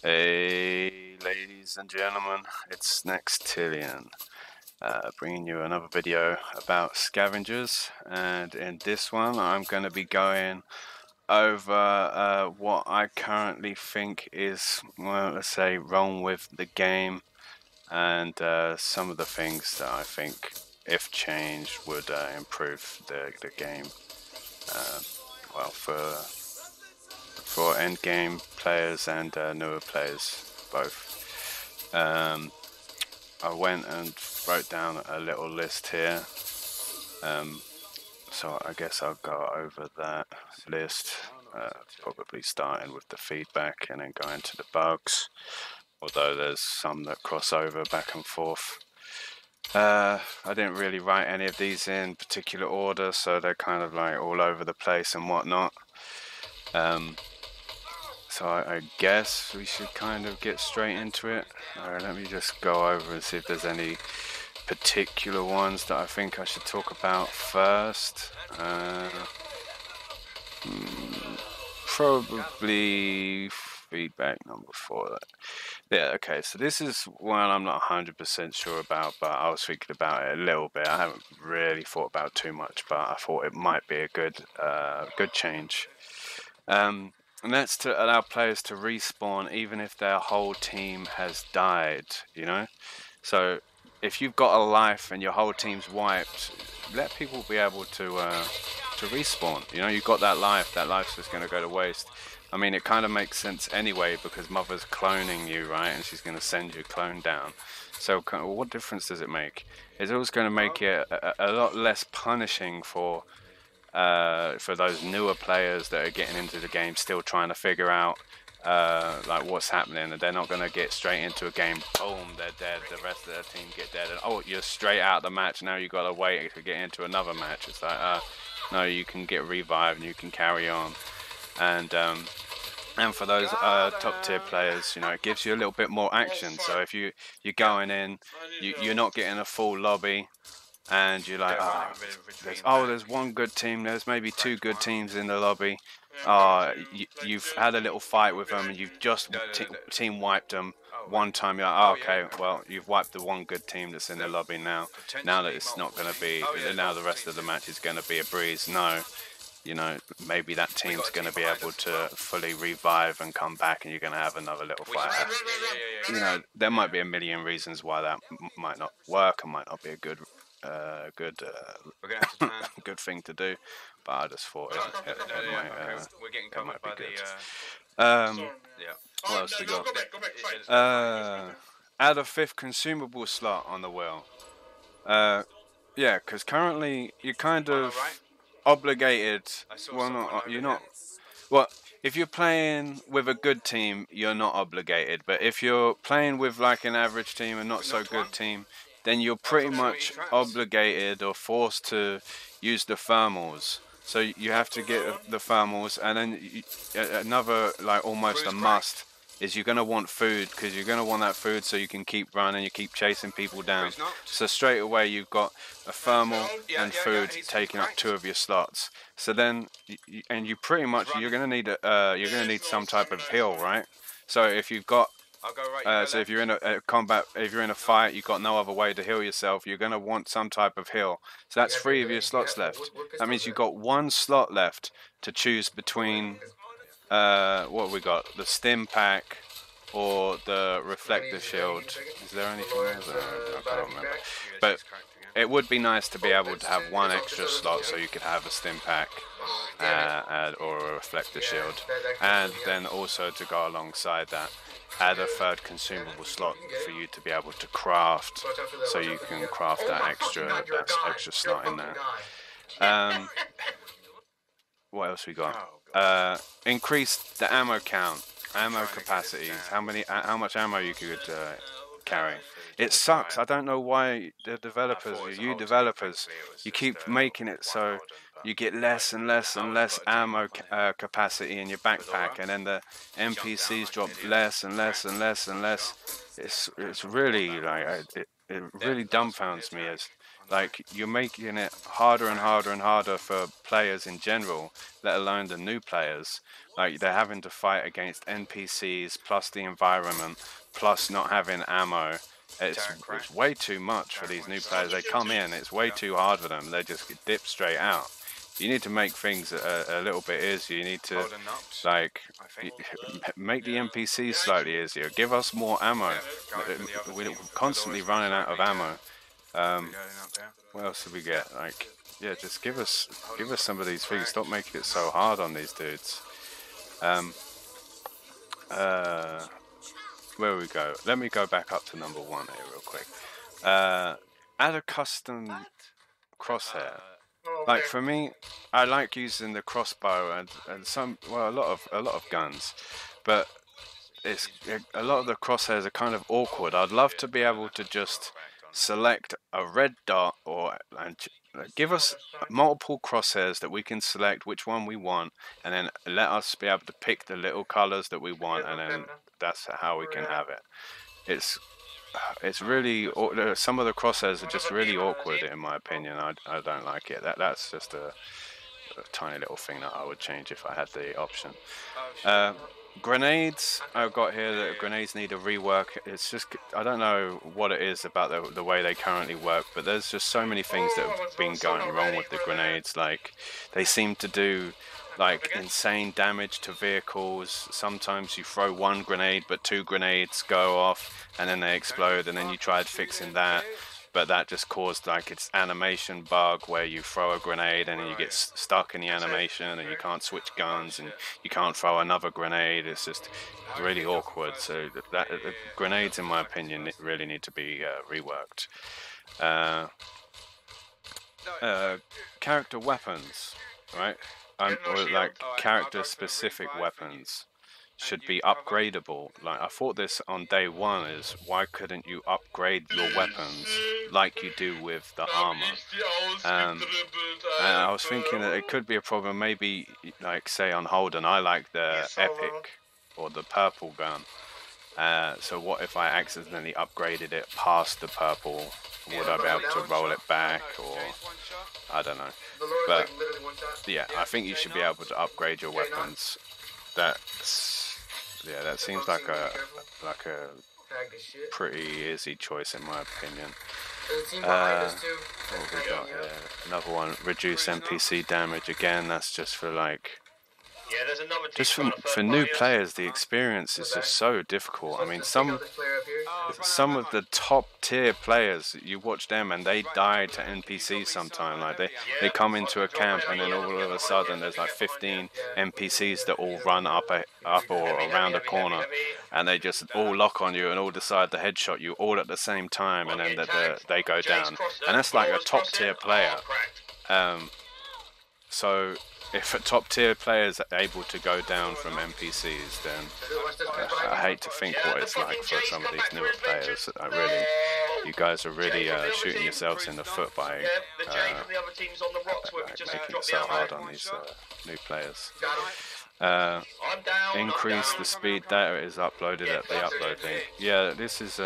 Hey, ladies and gentlemen, it's Nextillion, bringing you another video about Scavengers, and in this one I'm going to be going over what I currently think is, well, let's say, wrong with the game, and some of the things that I think, if changed, would improve the game, well, for end game players and newer players both. I went and wrote down a little list here, so I guess I'll go over that list, probably starting with the feedback and then going to the bugs, although there's some that cross over back and forth. I didn't really write any of these in particular order, so they're kind of like all over the place and whatnot. So I guess we should kind of get straight into it. Let me just go over and see if there's any particular ones that I think I should talk about first. Probably feedback number 4. Yeah, okay, so this is one I'm not 100% sure about, but I was thinking about it a little bit. I haven't really thought about too much, but I thought it might be a good change. And that's to allow players to respawn even if their whole team has died, you know? So if you've got a life and your whole team's wiped, let people be able to respawn. You know, you've got that life's just going to go to waste. I mean, it kind of makes sense anyway because Mother's cloning you, right? And she's going to send your clone down. So what difference does it make? It's always going to make it a lot less punishing for those newer players that are getting into the game, still trying to figure out like what's happening, and they're not going to get straight into a game, boom, they're dead, the rest of their team get dead, and oh, you're straight out of the match, now you've got to wait to get into another match. It's like, no, you can get revived and you can carry on. And for those top tier players, you know, it gives you a little bit more action. So if you're going in, you're not getting a full lobby, and you're like, there's one good team, there's maybe 2 good teams in the lobby. You've had a little fight with them and you've just team wiped them one time. You're like, okay, well, you've wiped the one good team that's in the lobby now. Now that it's not going to be, now the rest of the match is going to be a breeze. No, you know, maybe that team's going to be able to fully revive and come back, and you're going to have another little fight. You know, there might be a million reasons why that might not work and might not be a good good thing to do, but I just thought it might be good. What else we got? Add a 5th consumable slot on the wheel. Yeah, because currently you're kind of obligated. Well, you're not. Well, if you're playing with a good team, you're not obligated. But if you're playing with like an average team and not so good team, then you're pretty much obligated or forced to use the thermals. So you have to get the thermals, and then another, like, almost a must is you're going to want food, because you're going to want that food so you can keep running, you keep chasing people down. So straight away you've got a thermal and food taking up 2 of your slots. So then, you pretty much, you're going to need some type of heal, right? So if you've got so if you're in a combat, if you're in a fight, you've got no other way to heal yourself, you're going to want some type of heal. So that's 3 of your slots left. That means you've got 1 slot left to choose between, what have we got? The stim pack or the reflector shield. Is there anything else? I can't remember. But it would be nice to be able to have 1 extra slot so you could have a stim pack or a reflector shield. And then also, to go alongside that, add a 3rd consumable slot for you to be able to craft, so you can craft that extra slot in there. What else we got? Increase the ammo count, ammo capacities, how much ammo you could carry. It sucks. I don't know why the developers, you developers, you keep making it so you get less and less and less ammo capacity in your backpack, and then the NPCs drop less and less and less and less. It's really, like, it really dumbfounds me as Like, you're making it harder and harder and harder for players in general, let alone the new players. Like, they're having to fight against NPCs plus the environment plus not having ammo. It's way too much for these new players. They come in, it's way too hard for them. They just dip straight out. You need to make things a little bit easier. You need to, like, make the NPCs slightly easier. Give us more ammo. We're constantly running out of ammo. What else did we get? Like, yeah, just give us some of these things. Stop making it so hard on these dudes. Where we go? Let me go back up to number 1 here real quick. Add a custom crosshair. Like, for me, I like using the crossbow and some, well, a lot of guns, but it's a lot of the crosshairs are kind of awkward. I'd love to be able to just select a red dot and give us multiple crosshairs that we can select which one we want, and then let us be able to pick the little colors that we want, and then that's how we can have it. It's really, some of the crosshairs are just really awkward in my opinion. I don't like it. That's just a tiny little thing that I would change if I had the option. Grenades, I've got here that grenades need a rework. It's just, I don't know what it is about the way they currently work, but there's just so many things that have been going wrong with the grenades. Like, they seem to do like insane damage to vehicles. Sometimes you throw one grenade but 2 grenades go off and then they explode, and then you tried fixing that, but that just caused like its animation bug where you throw a grenade and then you get stuck in the animation and you can't switch guns and you can't throw another grenade. It's just really awkward. So grenades, in my opinion, really need to be reworked. Character weapons, right? Or like character specific weapons should be upgradable. Like, I thought this on day 1 is, why couldn't you upgrade your weapons like you do with the armor? And I was thinking that it could be a problem, maybe like say on Holden, I like the epic or the purple gun. So what if I accidentally upgraded it past the purple? Would I be able to roll it back, or I don't know. But yeah, I think you should be able to upgrade your weapons. That seems like a pretty easy choice in my opinion. What have we got here? Another one, reduce NPC damage. Again, that's just for like, just for new players, the experience is just so difficult. I mean, some of the top tier players, you watch them and they die to NPCs sometime. Like, they come into a camp and then all of a sudden there's like 15 NPCs that all run up or around a corner, and they just all lock on you and all decide to headshot you all at the same time, and then they go down. And that's like a top tier player. So if a top tier player is able to go down from NPCs, then I hate to think what it's like for some of these newer players. You guys are really shooting yourselves in the foot by making it so hard on these new players. Increase the speed data is uploaded at the upload link. Yeah, this is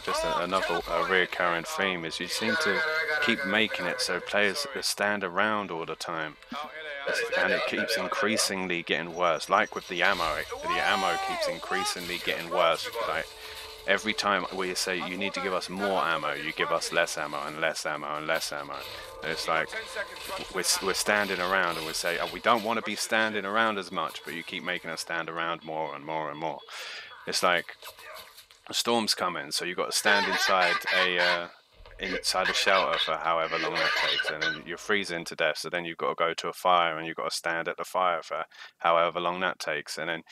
just another recurring theme, is you seem to keep making it so players stand around all the time, and it keeps increasingly getting worse. Like with the ammo keeps increasingly getting worse. Like, every time we say you need to give us more ammo, you give us less ammo and less ammo and less ammo. And it's like we're standing around, and we say, oh, we don't want to be standing around as much, but you keep making us stand around more and more and more. It's like a storm's coming, so you've got to stand inside a shelter for however long that takes, and then you're freezing to death, so then you've got to go to a fire and you've got to stand at the fire for however long that takes, and then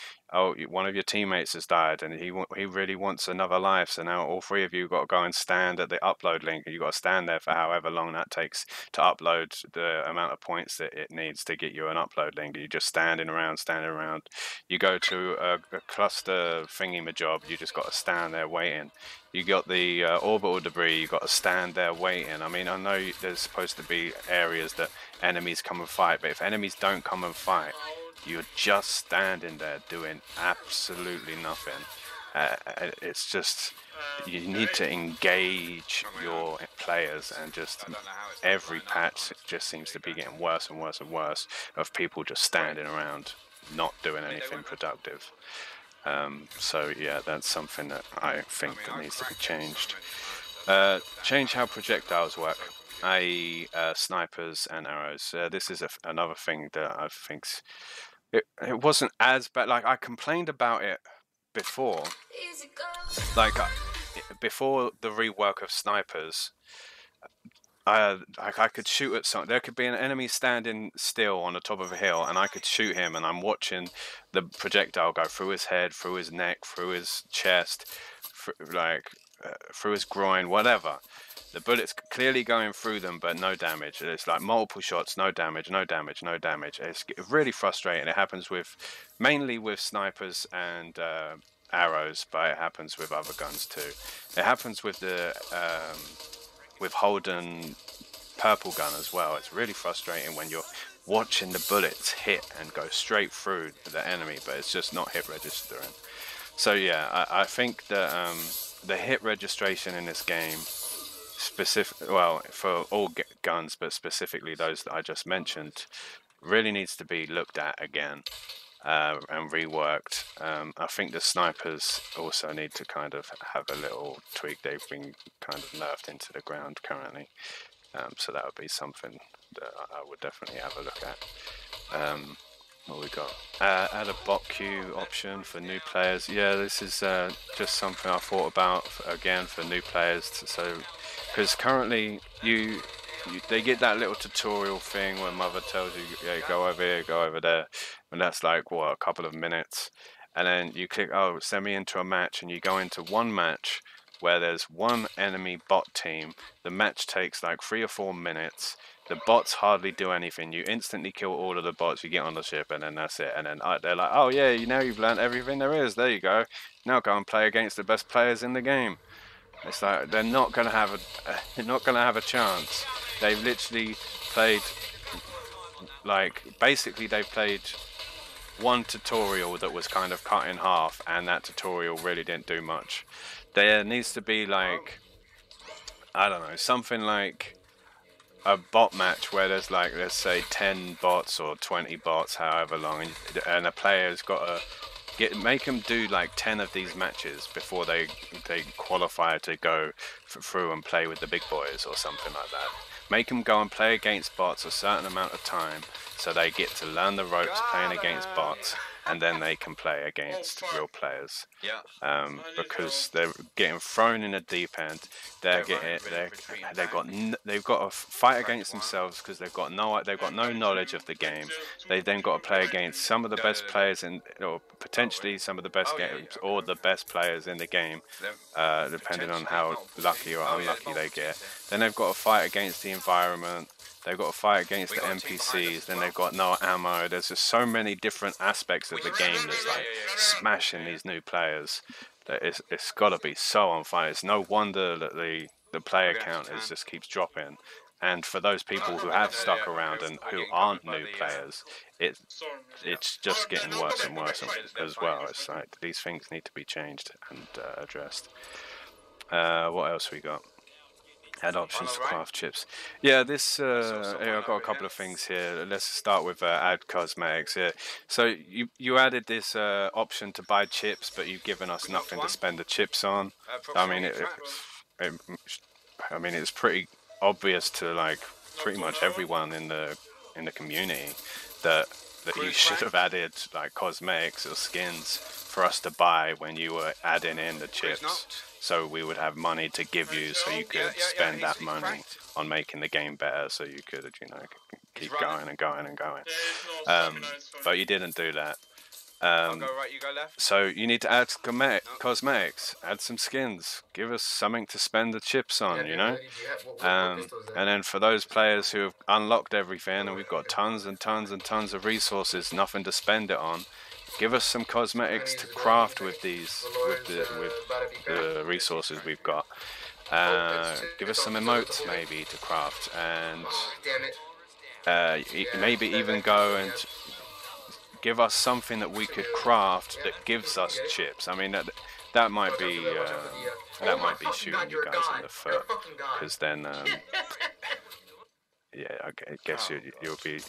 one of your teammates has died and he really wants another life, so now all 3 of you got to go and stand at the upload link, and you've got to stand there for however long that takes to upload the amount of points that it needs to get you an upload link. You're just standing around. You go to a cluster thingy-majob, you just got to stand there waiting. You got the orbital debris, you got to stand there waiting. I mean, I know there's supposed to be areas that enemies come and fight, but if enemies don't come and fight, you're just standing there doing absolutely nothing. It's just, you need to engage your players, and just every patch it just seems to be getting worse and worse and worse of people just standing around not doing anything productive. So yeah, that's something that I think that needs to be changed. Change how projectiles work, i.e. Snipers and arrows. This is another thing that I think's it wasn't as bad. Like, I complained about it before, like before the rework of snipers. I could shoot at something. There could be an enemy standing still on the top of a hill, and I could shoot him, and I'm watching the projectile go through his head, through his neck, through his chest, through his groin, whatever. The bullet's clearly going through them, but no damage. It's like multiple shots, no damage, no damage, no damage. It's really frustrating. It happens mainly with snipers and arrows, but it happens with other guns too. It happens with the with Holden purple gun as well. It's really frustrating when you're watching the bullets hit and go straight through the enemy, but it's just not hit registering. So yeah, I think that the hit registration in this game, well, for all guns, but specifically those that I just mentioned, really needs to be looked at again and reworked. I think the snipers also need to kind of have a little tweak. They've been kind of nerfed into the ground currently, so that would be something that I would definitely have a look at. What we got? Add a bot queue option for new players. Yeah, this is just something I thought about again for new players. So, because currently they get that little tutorial thing where mother tells you, yeah, go over here, go over there, and that's like what, a couple of minutes, and then you click, oh, send me into a match, and you go into one match where there's one enemy bot team. The match takes like 3 or 4 minutes. The bots hardly do anything. You instantly kill all of the bots. You get on the ship, and then that's it. And then they're like, oh yeah, now you've learned everything there is. There you go. Now go and play against the best players in the game. It's like they're not gonna have a chance. They've literally played, like, basically they've played one tutorial that was kind of cut in half, and that tutorial really didn't do much. There needs to be, like, I don't know, something like a bot match where there's, like, let's say 10 bots or 20 bots, however long, and a player's got to make them do like 10 of these matches before they qualify to go through and play with the big boys or something like that. Make them go and play against bots a certain amount of time, so they get to learn the ropes playing against bots, and then they can play against real players. Because they're getting thrown in a deep end. They've got to fight against themselves because they've got no knowledge of the game. They then got to play against some of the best players or potentially some of the best games, or the best players in the game, depending on how lucky or unlucky they get. Then they've got to fight against the environment. They've got to fight against the NPCs, then they've got no ammo. There's just so many different aspects of the game that's like smashing these new players. That it's got to be so unfair. It's no wonder that the player count just keeps dropping. And for those people who have stuck around and who aren't new players, it's just getting worse and worse as well. It's like these things need to be changed and addressed. What else we got? Add options to craft chips. Yeah, this I've got a couple of things here. Let's start with add cosmetics here. So you added this option to buy chips, but you've given us nothing to spend the chips on. I mean, it's pretty obvious to like pretty much everyone in the community that you should have added like cosmetics or skins for us to buy when you were adding in the chips. So we would have money to give you, so you could spend that money on making the game better, so you could, keep going and going and going. But you didn't do that. So you need to add cosmetics, add some skins, give us something to spend the chips on, And then for those players who have unlocked everything, and we've got tons and tons and tons of resources, nothing to spend it on, give us some cosmetics to craft with the resources we've got. Give us some emotes maybe to craft, and maybe even go and give us something that we could craft that gives us chips. I mean, that might be shooting you guys in the foot, because then yeah, I guess you'll be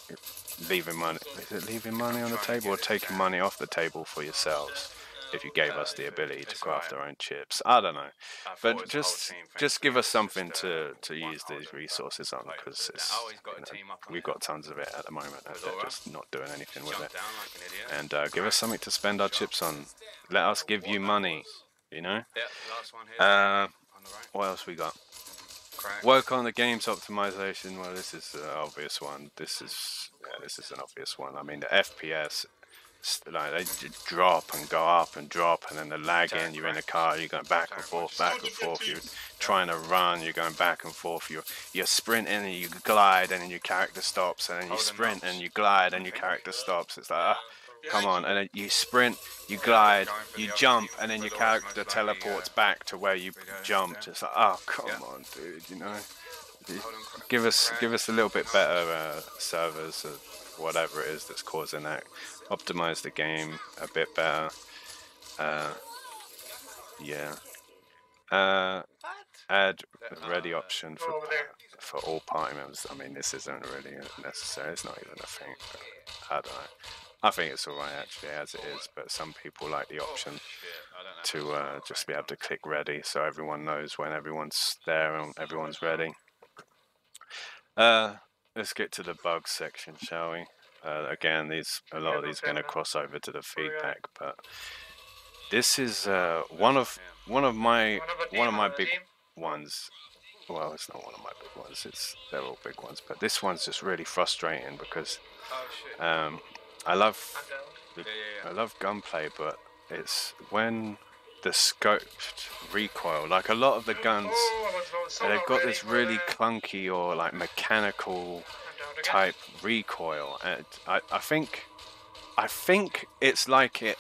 leaving money. Is it leaving money on the table or taking money off the table for yourselves? If you gave us the ability to craft our own chips, I don't know, but just give us something to use these resources on, because we've got tons of it at the moment and they're just not doing anything with it. And give us something to spend our chips on. Let us give you money, you know. What else we got? Work on the game's optimization. Well, this is an obvious one. This is an obvious one. I mean, the FPS, like, they drop and go up and drop, and then the lagging. You're in a car, you're going back and forth, back and forth. You're trying to run, you're going back and forth. You're sprinting and you glide, and then your character stops, and then you sprint and you glide, and your character stops. It's like, come on, and then you sprint, you glide, you jump, and then your character teleports back to where you jumped. It's like, oh, come on, dude, you know. Give us a little bit better servers or whatever it is that's causing that. Optimize the game a bit better. Yeah. Add a ready option for all party members. I mean, this isn't really necessary. It's not even a thing. I don't know. I think it's alright actually as it is, but some people like the option to just be able to click ready, so everyone knows when everyone's there and everyone's ready. Let's get to the bugs section, shall we? Again, a lot of these are going to cross over to the feedback, but this is one of my big ones. Well, it's not one of my big ones. They're all big ones, but this one's just really frustrating because I love gunplay, but it's when the scoped recoil, like a lot of the guns, they've got this really clunky or like mechanical type recoil, and I think it's like it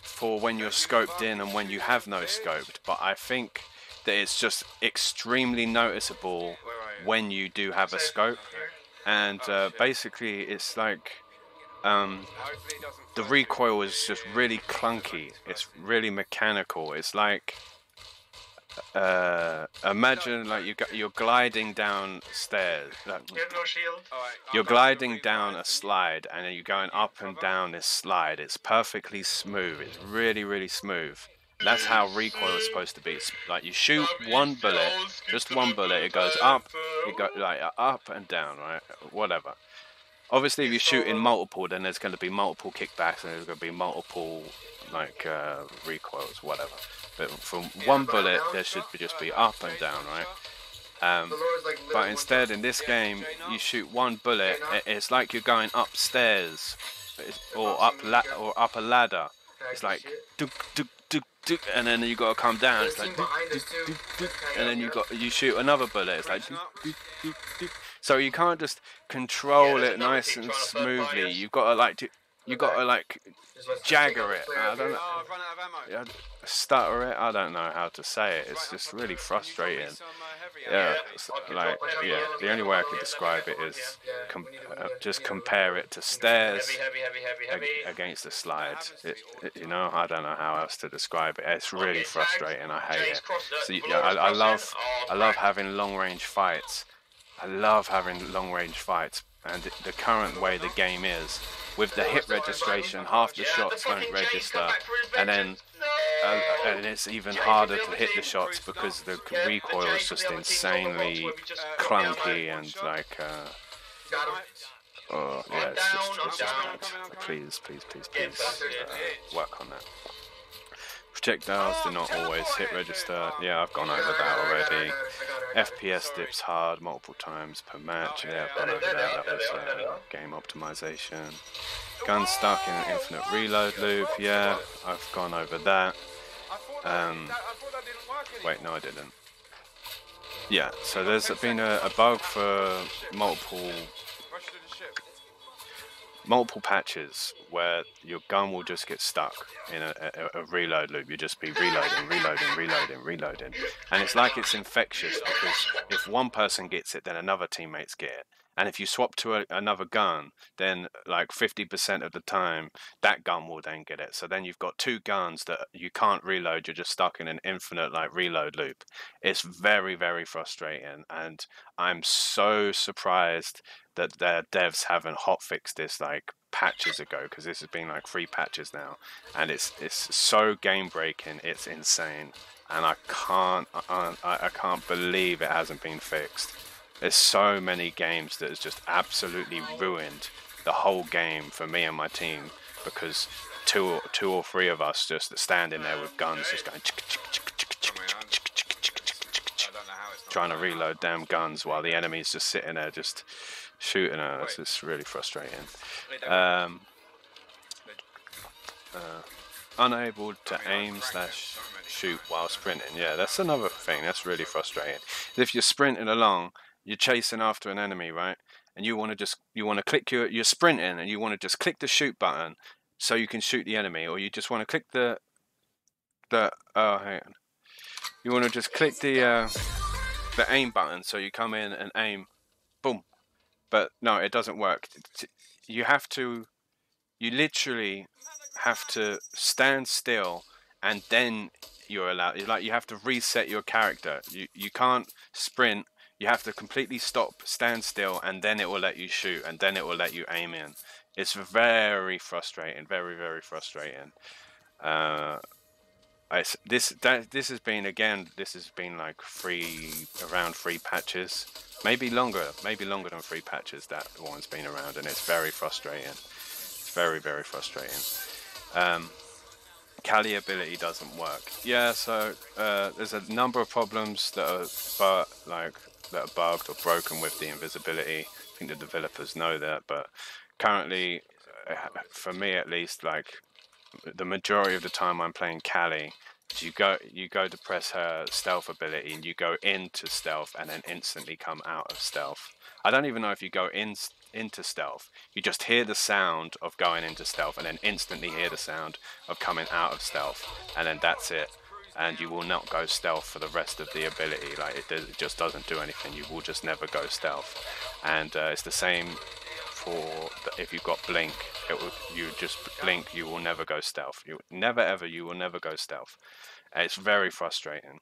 for when you're scoped in and when you have no scoped, but I think that it's just extremely noticeable when you do have a scope, and basically it's like the recoil is just really clunky. It's really mechanical. It's like imagine like you're gliding down stairs. You're gliding down a slide, and then you're going up and down this slide. It's perfectly smooth. It's really, really smooth. That's how recoil is supposed to be. It's like you shoot one bullet, just one bullet. It goes up. You go like up and down, right? Whatever. Obviously, if you shoot in multiple, then there's going to be multiple kickbacks and there's going to be multiple like recoils, whatever. But from one bullet, there should just be up and down, right? But instead, in this game, you shoot one bullet. It's like you're going upstairs, or up a ladder. It's like duk, duk, duk, duk, and then you got to come down. It's like duk, duk, duk, duk, and then you shoot another bullet. It's like duk, duk, duk, duk. So you can't just control it nice and smoothly. You've got to like jagger it. I don't know. Stutter it. I don't know how to say it. It's just really frustrating. Yeah, the only way I could describe it is just compare it to stairs against a slide. You know, I don't know how else to describe it. It's really frustrating. I hate it. So I love having long range fights. I love having long-range fights, and the current way the game is, with the hit registration, half the shots don't register, and then and it's even harder to hit the shots because the recoil is just insanely clunky and like, oh yeah, it's just bad. Please, work on that. Projectiles do not always hit register. Yeah, I've gone over that already. FPS dips hard multiple times per match. Yeah, I've gone over that. That was game optimization. Gun stuck in an infinite reload loop. Yeah, I've gone over that. Wait, no, I didn't. Yeah, so there's been a bug for multiple patches where your gun will just get stuck in a reload loop. You just be reloading, and it's like it's infectious, because if one person gets it, then another teammates get it, and if you swap to another gun, then like 50% of the time that gun will then get it. So then you've got two guns that you can't reload. You're just stuck in an infinite like reload loop. It's very, very frustrating, and I'm so surprised that their devs haven't hotfixed this like patches ago, because this has been like 3 patches now, and it's so game breaking. It's insane, and I can't believe it hasn't been fixed. There's so many games that has just absolutely ruined the whole game for me and my team, because two or three of us just standing there with guns just going trying to reload damn guns while the enemy's just sitting there just shooting at us. It's really frustrating. Unable to aim / shoot while sprinting. Yeah, that's another thing that's really frustrating. If you're sprinting along, you're chasing after an enemy, right? And you want to click you're sprinting and you want to just click the shoot button so you can shoot the enemy, or you just want to click the hang on. You want to just click the aim button so you come in and aim, boom. But no, it doesn't work. You literally have to stand still, and then you're allowed. You have to reset your character. You can't sprint. You have to completely stop, stand still, and then it will let you shoot, and then it will let you aim in. It's very frustrating, very, very frustrating. This has been like around 3 patches, maybe longer than 3 patches. That one's been around, and it's very frustrating. It's very, very frustrating. Kali ability doesn't work. Yeah, so there's a number of problems that are bugged or broken with the invisibility. I think the developers know that, but currently, for me at least, like the majority of the time I'm playing Kali, you go to press her stealth ability and you go into stealth and then instantly come out of stealth. I don't even know if you go into stealth. You just hear the sound of going into stealth and then instantly hear the sound of coming out of stealth, and then that's it. And you will not go stealth for the rest of the ability. Like it just doesn't do anything. You will just never go stealth. And it's the same for if you've got blink. You just blink. You will never go stealth. You will never go stealth. It's very frustrating.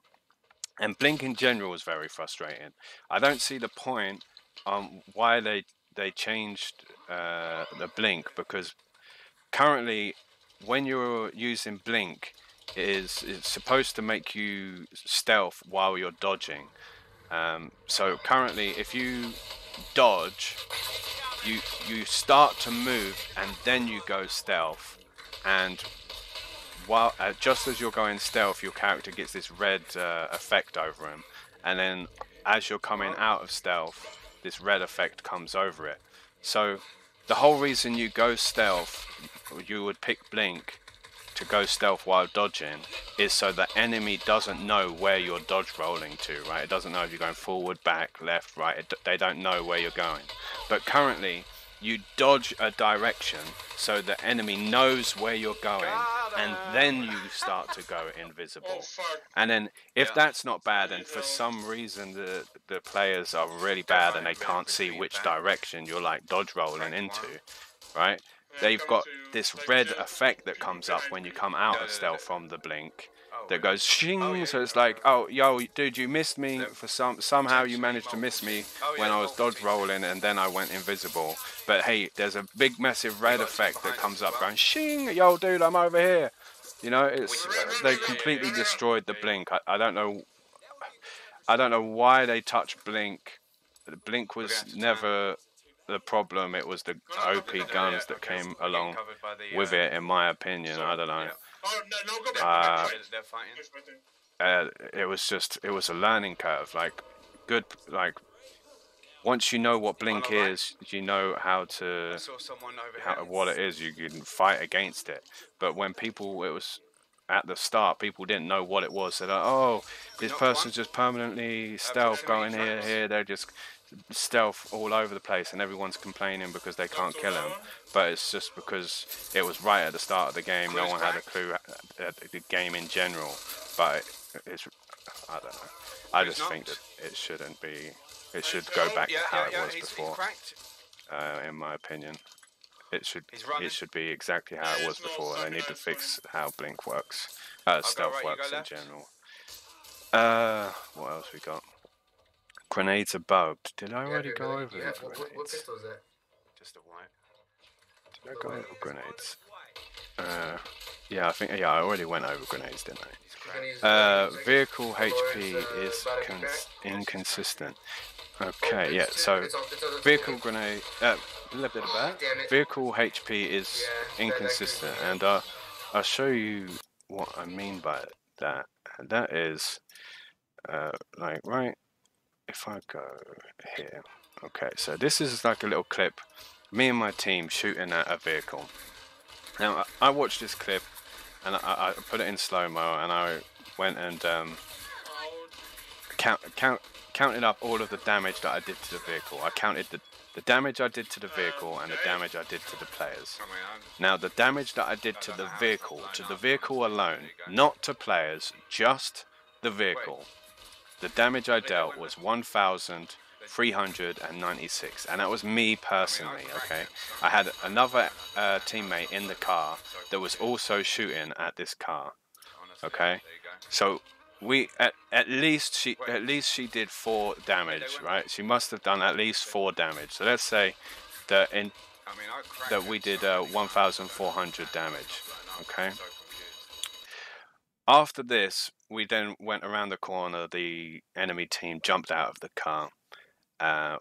And blink in general is very frustrating. I don't see the point on why they changed the blink, because currently when you're using blink, it's supposed to make you stealth while you're dodging. So currently if you dodge, you start to move and then you go stealth, and while just as you're going stealth, your character gets this red effect over him, and then as you're coming out of stealth, this red effect comes over it. So the whole reason you go stealth, you would pick blink to go stealth while dodging, is so the enemy doesn't know where you're dodge rolling to, right? It doesn't know if you're going forward, back, left, right. They don't know where you're going. But currently you dodge a direction so the enemy knows where you're going, and then you start to go invisible. And then if that's not bad, and for some reason the players are really bad and they can't see which direction you're like dodge rolling into, right? They've got this red effect that comes up when you come out of stealth from the blink that goes shing. So it's like, oh, yo, dude, you missed me for somehow you managed to miss me when I was dodge rolling and then I went invisible. But hey, there's a big massive red effect that comes up going shing. Yo, dude, I'm over here. You know, it's they completely destroyed the blink. I don't know why they touched blink. The blink was never the problem. It was the OP guns that came along with it, in my opinion. I don't know. It was a learning curve. Once you know what blink is, you know what it is. You can fight against it. But when it was at the start, people didn't know what it was. They're like, oh, this person's just permanently stealth going here. They're just stealth all over the place, and everyone's complaining because they can't kill him. But it's just because it was right at the start of the game. No one had a clue at the game in general. But I don't know. I just think that it shouldn't be It should go back to how it was before. In my opinion, it should be exactly how it was before. They need to fix how blink works, stealth works in general. What else we got? Grenades are bugged. Did I already go over the grenades? What pistol is that? Just a white. Did I go over grenades? Yeah, I think I already went over grenades, didn't I? Vehicle HP is inconsistent. Okay, yeah. So vehicle grenade. Vehicle HP is inconsistent, and I'll show you what I mean by that. And that is, like, right. If I go here, okay. So this is like a little clip. Me and my team shooting at a vehicle. Now I watched this clip, and I put it in slow-mo, and I went and counted up all of the damage that I did to the vehicle. I counted the damage I did to the vehicle and the damage I did to the players. Now the damage that I did to the vehicle alone, not to players, just the vehicle. The damage I dealt was 1,396, and that was me personally, okay? I had another teammate in the car that was also shooting at this car, okay? So we at least she did 4 damage, right? She must have done at least 4 damage. So let's say that we did 1,400 damage, okay? After this, we then went around the corner. The enemy team jumped out of the car.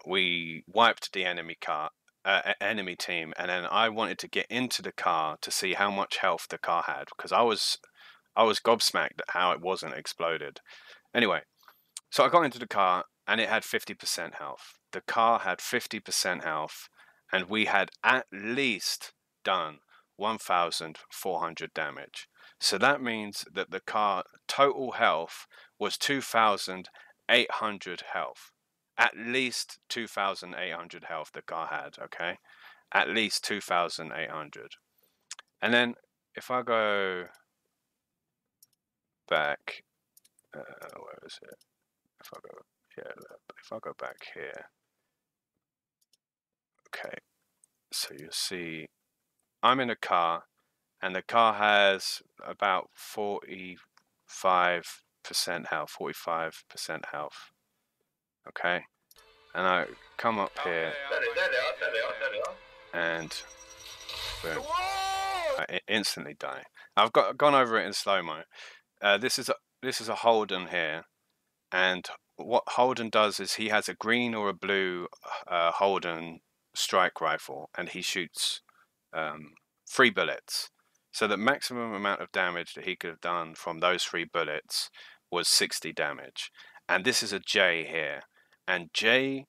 We wiped the enemy team, and then I wanted to get into the car to see how much health the car had, because I was gobsmacked at how it wasn't exploded. Anyway, so I got into the car, and it had 50% health. The car had 50% health, and we had at least done 1,400 damage. So that means that the car total health was 2,800 health. At least 2,800 health the car had, okay? At least 2,800. And then if I go back, where is it? If I go back here, okay. So you see, I'm in a car, and the car has about 45% health, 45% health. Okay, and I come up here, and boom, I instantly die. I've gone over it in slow-mo. This is a Holden here, and what Holden does is he has a green or a blue Holden strike rifle, and he shoots 3 bullets. So the maximum amount of damage that he could have done from those 3 bullets was 60 damage. And this is a J here. And J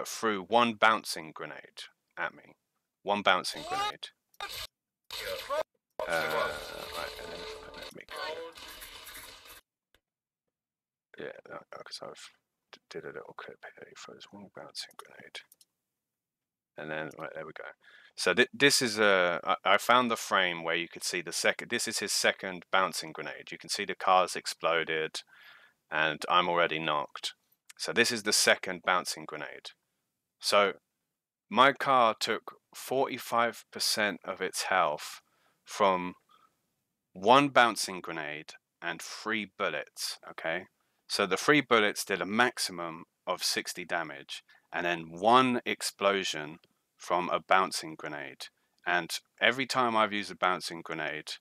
threw 1 bouncing grenade at me. 1 bouncing grenade. Right, let me go. Yeah, because I've did a little clip here. He throws 1 bouncing grenade. And then, right, there we go. So this is I found the frame where you could see the second. This is his second bouncing grenade. You can see the car's exploded, and I'm already knocked. So this is the second bouncing grenade. So my car took 45% of its health from 1 bouncing grenade and 3 bullets. Okay, so the 3 bullets did a maximum of 60 damage, and then 1 explosion from a bouncing grenade. And every time I've used a bouncing grenade,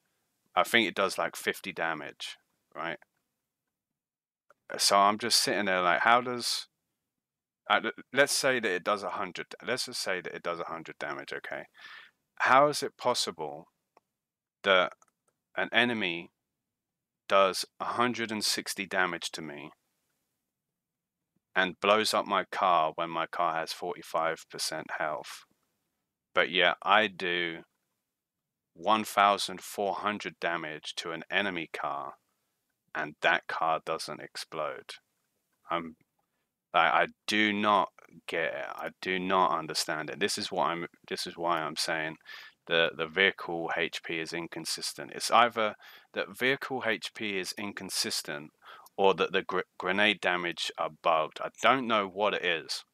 I think it does like 50 damage, right? So I'm just sitting there like, how does... let's say that it does 100. Let's just say that it does 100 damage, okay? How is it possible that an enemy does 160 damage to me and blows up my car when my car has 45% health? But yet I do 1,400 damage to an enemy car, and that car doesn't explode. I do not get it. I do not understand it. This is why I'm saying the vehicle HP is inconsistent. It's either that vehicle HP is inconsistent, or that the grenade damage are bugged. I don't know what it is.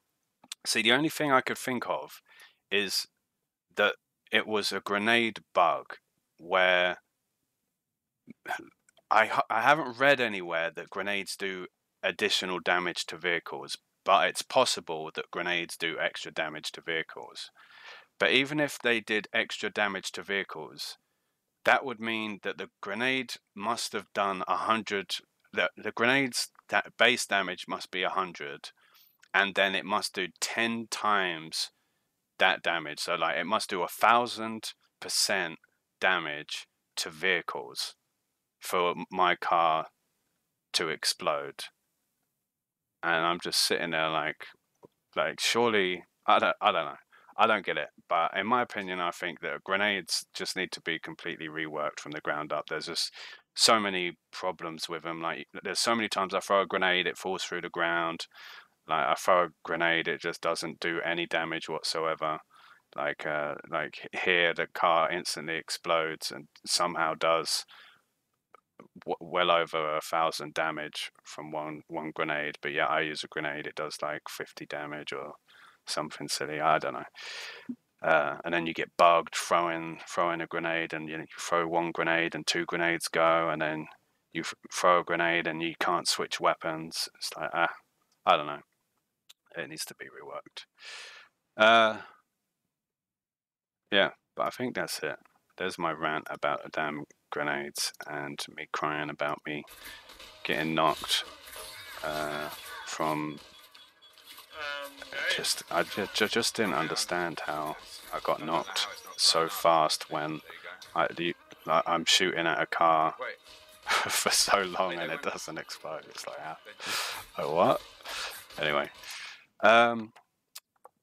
See, the only thing I could think of is that it was a grenade bug where I haven't read anywhere that grenades do additional damage to vehicles, but it's possible that grenades do extra damage to vehicles. But even if they did extra damage to vehicles, that would mean that the grenade must have done 100. The grenade's that base damage must be 100, and then it must do 10 times that damage. So like it must do 1,000% damage to vehicles for my car to explode. And I'm just sitting there like surely I don't know. I don't get it. But in my opinion, I think that grenades just need to be completely reworked from the ground up. There's just so many problems with them. Like there's so many times I throw a grenade, it falls through the ground. Like I throw a grenade, it just doesn't do any damage whatsoever. Like here, the car instantly explodes and somehow does well over 1,000 damage from one grenade. But yeah, I use a grenade, it does like 50 damage or something silly. I don't know. And then you get bugged throwing a grenade, and you throw one grenade and two grenades go, and then you throw a grenade and you can't switch weapons. It's like I don't know. It needs to be reworked. Yeah, but I think that's it. There's my rant about the damn grenades and me crying about me getting knocked from. I just didn't understand how I got knocked so fast when I'm shooting at a car for so long and it doesn't explode. It's like, what? Anyway,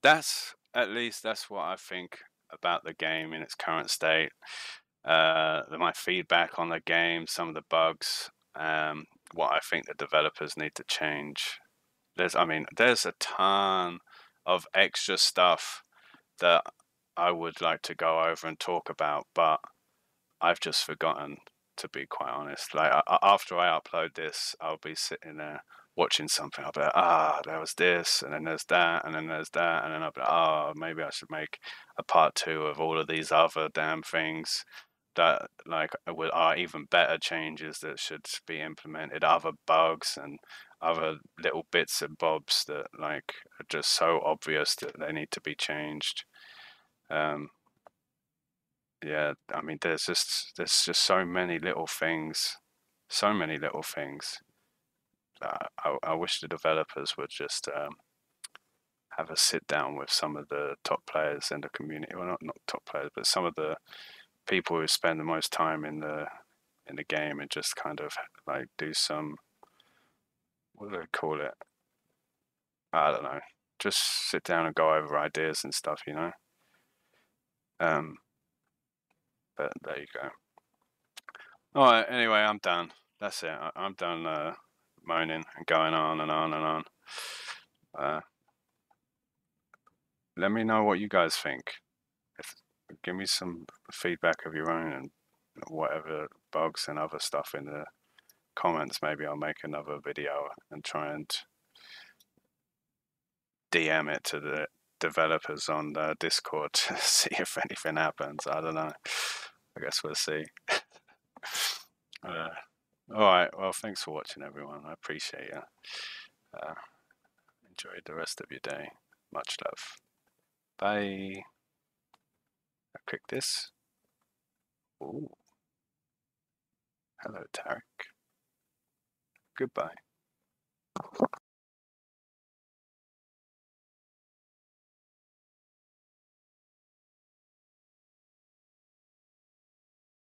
that's what I think about the game in its current state. My feedback on the game, some of the bugs, what I think the developers need to change. There's a ton of extra stuff that I would like to go over and talk about, but I've just forgotten, to be quite honest. Like after I upload this, I'll be sitting there watching something. I'll be like, there was this, and then there's that, and then there's that, and then I'll be like, maybe I should make a part 2 of all of these other damn things that are even better changes that should be implemented, other bugs and other little bits and bobs that are just so obvious that they need to be changed. Yeah, I mean, there's just so many little things, I wish the developers would just have a sit down with some of the top players in the community. Well, not top players, but some of the people who spend the most time in the game, and just kind of do some, what do they call it? I don't know. Just sit down and go over ideas and stuff, you know. But there you go. All right. Anyway, I'm done. That's it. I'm done moaning and going on and on and on. Let me know what you guys think. Give me some feedback of your own and whatever bugs and other stuff in the comments. Maybe I'll make another video and try and DM it to the developers on the Discord to see if anything happens. I don't know. I guess we'll see. Alright, well, thanks for watching, everyone. I appreciate you. Enjoy the rest of your day. Much love. Bye. I click this. Ooh. Hello, Tarek. Goodbye.